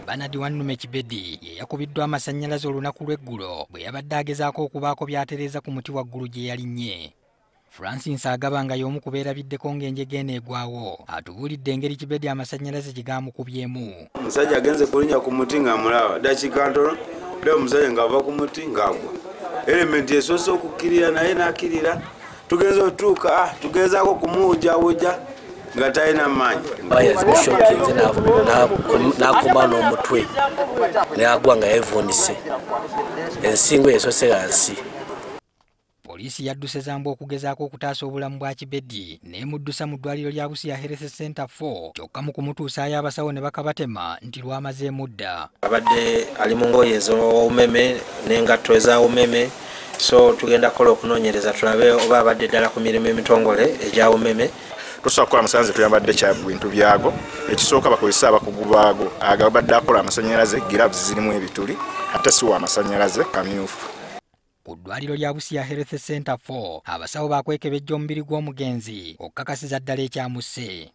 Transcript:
Bernard Wanume Kibedi ye yakubiddwa amasannyalaze olunaku lw'eggulo bwe yabadde agezaako okubaako by'atereeza ku muti waggulu gye yalinnye. Francis Agabanga y'omu ku beerabiddeko ng'enjega eno egwawo atubuulidde engeri Kibedi amasannyalaze gye gaamukubyemu. Omusajja agenze kulinnya ku muti ng'amulaba dakiika ntono leo omusajja ng'ava ku muti ng'agwa. Elementi esoose okukkirira naye n'akkirira. Tugenze otuuka tugezaako kumuwujjawujja nga talina maanyi. Yazibishokinze n'akuma n'omutwe n'agwa nga yevuunise. Ensingo esoose wansi. Poliisi yadduse Zambwa okugezaako okutaasa obulamu bwa Kibedi n'emuddusa mu ddwaliro lya Busia Health Center 4 kyokka mu kumutuusaayo abasawo ne bakabatema nti lwamazeemu dda. Abadde ali mu ngoye ez'obumeme n'engatto ez'obumeme, so tugenda kukola okunoonyereza tulabe oba abadde ddala ku mirimu emitongole egya bumeme. Tusobola kukola amasannyalaze tuyambadde kya bintu byago. Ekisooka bakozesa abakugu baago agabadde akola amasannyalaze, gloves zirimu ebituli ate si wa amasannyalaze kamyufu. Ku ddwaliro lya Busia Health Center 4 abasawo baakwekebejja omubiri gw'omugenzi okukakasiza ddala ekyamusse.